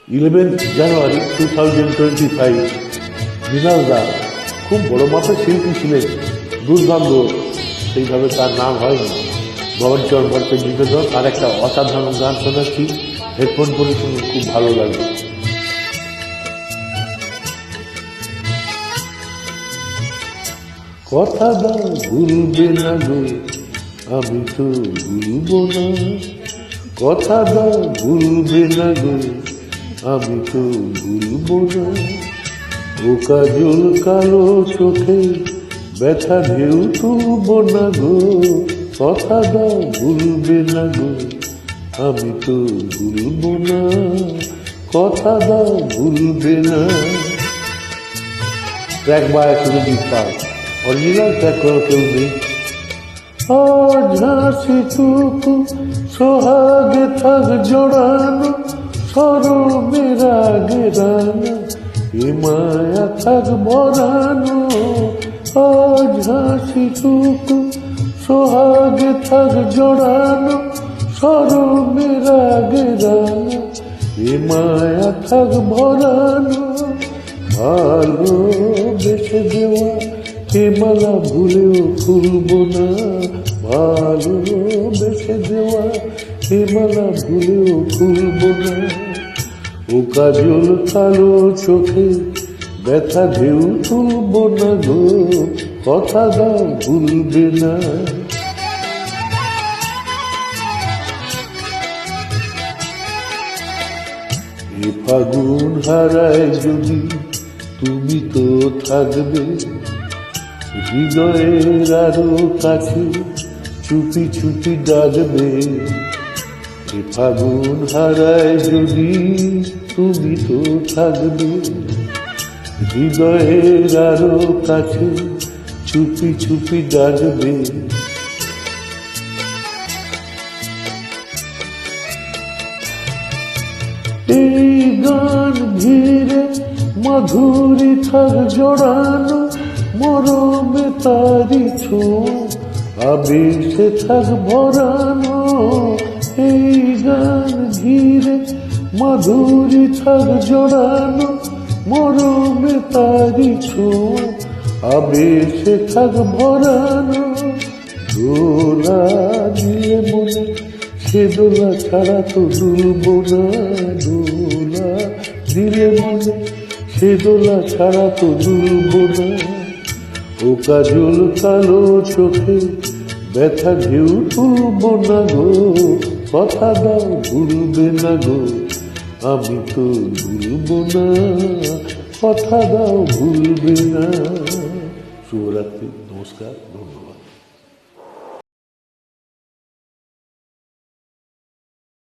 11th জানুয়ারি 2025 মৃণাল দা খুব বড় মাপের শিল্পী ছিলেন, দুর্ভাগ্য সেইভাবে তার নাম হয়নি। ভবনচর ভট্টের নিবেদন আর একটা অসাধারণ গান শোনাচ্ছি, হেডফোন করে শুনুন, খুব ভালো লাগবে। কথা দাও ভুলবে না গো, আমি তো ভুলবো না। কথা দাও ভুলবে না গো, আমি তো ভুলবো না। ও কাজল কালো চোখে ব্যথা ঢেউ তুলবো না গো। কথা দাও ভুলবে না গো, আমি তো ভুলবো না। কথা দাও ভুলবে না। Track by Surajit Pal, original track করার কেউ নেই। ঝাঁসিটুকু সোহাগে থাক জড়ানো, সরমের আগে রানা এ মায়া থাক ভরানো। ঝাঁসিটুকু সোহাগে থাক জড়ানো, সরমের আগে রানা এ মায়া থাক ভরানো। ভালো বেসে দেওয়া এ মালা ভুলেও খুলবো না। ভালো বেসে দেওয়া এ মালা ভুলেও খুলবো না। ও কাজল কালো চোখে ব্যথা ঢেউ তুলবো না গো। কথা দাও ভুলবে না। এ ফাগুন হারায় যদি তুমি তো থাকবে, হৃদয়ের আরো কাছে চুপি চুপি ডাকবে। এ ফাগুন হারায় যদি তুমি তো থাকবে, হৃদয়ের আরো কাছে চুপি চুপি ডাকবে। এই গান ঘিরে মাধুরী থাক জড়ানো, মরমে তারি ছোঁয়া আবেশে থাক ভরানো। এই গান ঘিরে মাধুরী থাক জড়ানো, মরমে তারি ছোঁয়া আবেশে থাক ভরানো। দোলা দিয়ে মনে সে দোলা ছাড়া তো দুলবো না। দোলা দিলে মনে সে দোলা ছাড়া তো দুলবো না। ও কাজল কালো চোখে ব্যথা ঢেউ তুলবো না গো। কথা দাও ভুলবে না গো, আমি তো ভুলবো না। কথা দাও ভুলবে না। শুভরাত্রি, নমস্কার, ধন্যবাদ।